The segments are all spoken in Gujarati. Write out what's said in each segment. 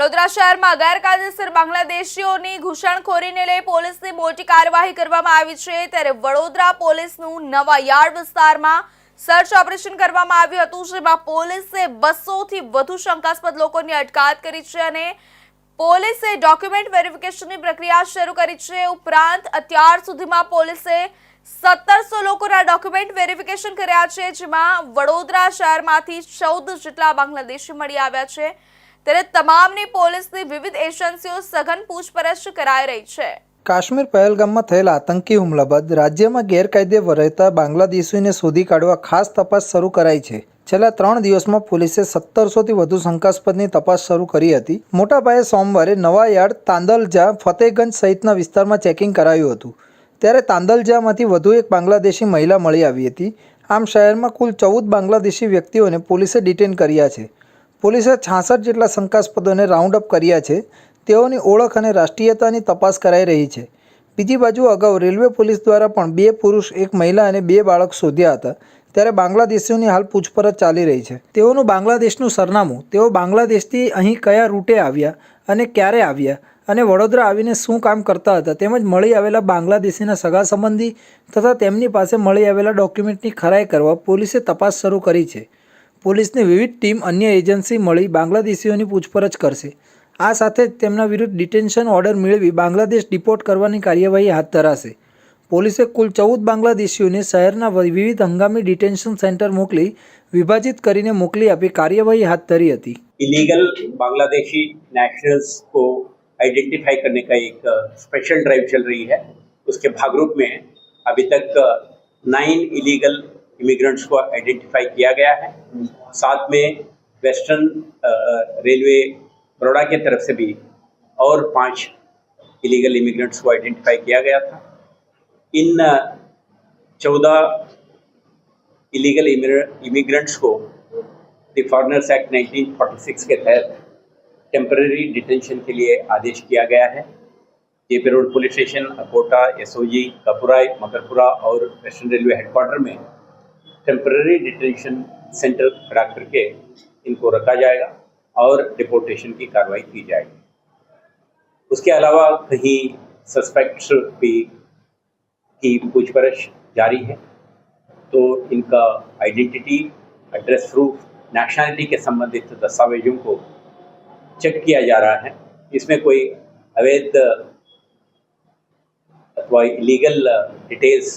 વડોદરા શહેરમાં ગેરકાયદેસર બાંગ્લાદેશીઓની ઘૂસણખોરીને લઈ પોલીસની મોટી કાર્યવાહી કરવામાં આવી છે। ત્યારે વડોદરા પોલીસનું નવા યાર્ડ વિસ્તારમાં સર્ચ ઓપરેશન કરવામાં આવ્યું હતું, જેમાં પોલીસે 200 થી વધુ શંકાસ્પદ લોકોની અટકાયત કરી છે અને પોલીસે ડોક્યુમેન્ટ વેરિફિકેશનની પ્રક્રિયા શરૂ કરી છે। ઉપરાંત અત્યાર સુધીમાં પોલીસે 1700 લોકોના ડોક્યુમેન્ટ વેરિફિકેશન કર્યા છે, જેમાં વડોદરા શહેરમાંથી 14 જેટલા બાંગ્લાદેશી મળી આવ્યા છે। ત્યારે તમામની પોલીસની વિવિધ એજન્સીઓ સઘન પૂછપરછ કરાઈ રહી છે। કાશ્મીર પહેલગામમાં થયેલા આતંકી હુમલા બાદ રાજ્યમાં ગેરકાયદે રહેતા બાંગ્લાદેશીઓને શોધી કાઢવા ખાસ તપાસ શરૂ કરાઈ છે। છેલ્લા 3 દિવસમાં પોલીસે 1700થી વધુ શંકાસ્પદની તપાસ શરૂ કરી હતી। મોટાપાયે સોમવારે નવા યાર્ડ, તાંદલજા, ફતેહગંજ સહિતના વિસ્તારમાં ચેકિંગ કરાયું હતું। ત્યારે તાંદલજામાંથી વધુ એક બાંગ્લાદેશી મહિલા મળી આવી હતી। આમ શહેરમાં કુલ 14 બાંગ્લાદેશી વ્યક્તિઓને પોલીસે ડિટેન કર્યા છે। પોલીસે 66 જેટલા શંકાસ્પદોને રાઉન્ડ અપ કર્યા છે। તેઓની ઓળખ અને રાષ્ટ્રીયતાની તપાસ કરાઈ રહી છે। બીજી બાજુ અગાઉ રેલવે પોલીસ દ્વારા પણ 2 પુરુષ, 1 મહિલા અને 2 બાળક શોધ્યા હતા। ત્યારે બાંગ્લાદેશીઓની હાલ પૂછપરછ ચાલી રહી છે। તેઓનું બાંગ્લાદેશનું સરનામું, તેઓ બાંગ્લાદેશથી અહીં કયા રૂટે આવ્યા અને ક્યારે આવ્યા અને વડોદરા આવીને શું કામ કરતા હતા, તેમજ મળી આવેલા બાંગ્લાદેશીના સગા સંબંધી તથા તેમની પાસે મળી આવેલા ડોક્યુમેન્ટની ખરાઈ કરવા પોલીસે તપાસ શરૂ કરી છે। પોલીસની વિવિધ ટીમ અન્ય એજન્સી મળી બાંગ્લાદેશીઓની પૂછપરછ કરશે। આ સાથે જ તેમના વિરુદ્ધ ડિટેન્શન ઓર્ડર મેળવી બાંગ્લાદેશ ડિપોર્ટ કરવાની કાર્યવાહી હાથ ધરાશે। પોલીસે કુલ 14 બાંગ્લાદેશીઓને શહેરના વિવિધ હંગામી ડિટેન્શન સેન્ટર મોકલી વિભાજિત કરીને મોકલી આપી કાર્યવાही हाथ धरी હતી। इलीगल बांग्लादेशी नेशनल्स को आइडेंटिफाई करने का एक स्पेशल ड्राइव चल रही है। उसके भागरूप में अभी तक 9 इलीगल इमिग्रेंट्स को आइडेंटिफाई किया गया है। साथ में वेस्टर्न रेलवे बड़ौदा की तरफ से भी और 5 इलीगल इमिग्रेंट्स को आइडेंटिफाई किया गया था। इन 14 इलीगल इमिग्रेंट्स को द फॉरेनर्स एक्ट 1946 के तहत टेम्पररी डिटेंशन के लिए आदेश किया गया है। JP road police station, Akota, SOG, Kapurai, Makarpura और वेस्टर्न रेलवे हेडक्वार्टर में टेम्पररी डिटेंशन सेंटर खड़ा करके इनको रखा जाएगा और डिपोर्टेशन की कार्रवाई की जाएगी। उसके अलावा कहीं सस्पेक्ट्स भी की पूछपरछ जारी है, तो इनका आइडेंटिटी, एड्रेस प्रूफ, नेशनलिटी के संबंधित दस्तावेजों को चेक किया जा रहा है। इसमें कोई अवैध अथवा इलीगल डिटेल्स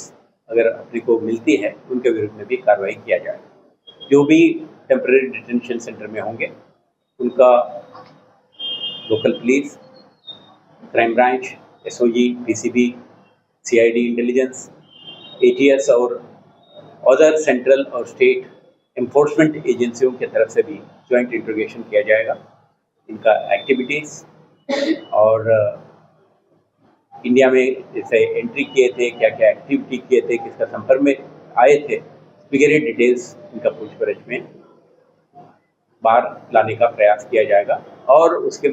अगर अपने को मिलती है उनके विरुद्ध में भी कार्रवाई किया जाएगा। जो भी टेम्पररी डिटेंशन सेंटर में होंगे उनका local police, crime branch, SOG, PCB, CID intelligence, ATS और अदर सेंट्रल और स्टेट एनफोर्समेंट एजेंसियों की तरफ से भी ज्वाइंट इंट्रोगेशन किया जाएगा। इनका एक्टिविटीज़ और इंडिया में जैसे एंट्री किए थे, क्या क्या एक्टिविटी किए थे, किसका संपर्क में आए थे, वगैरह डिटेल्स इनका पूछपरछ में बाहर लाने का प्रयास किया जाएगा और उसके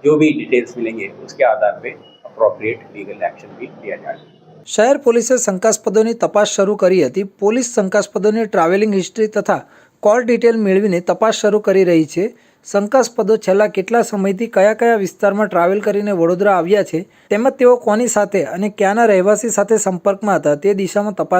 जो भी डिटेल्स मिलेंगे उसके आधार पे अप्रोप्रिएट लीगल एक्शन भी लिया जाएगा। શહેર પોલીસે શંકાસ્પદોની તપાસ શરૂ કરી હતી। પોલીસ શંકાસ્પદોની ટ્રાવેલિંગ હિસ્ટ્રી તથા કોલ ડિટેલ મેળવીને તપાસ શરૂ કરી રહી છે। શંકાસ્પદો છેલ્લા કેટલા સમયથી કયા કયા વિસ્તારમાં ટ્રાવેલ કરીને વડોદરા આવ્યા છે તેમજ તેઓ કોની સાથે અને ક્યાંના રહેવાસી સાથે સંપર્કમાં હતા તે દિશામાં તપાસ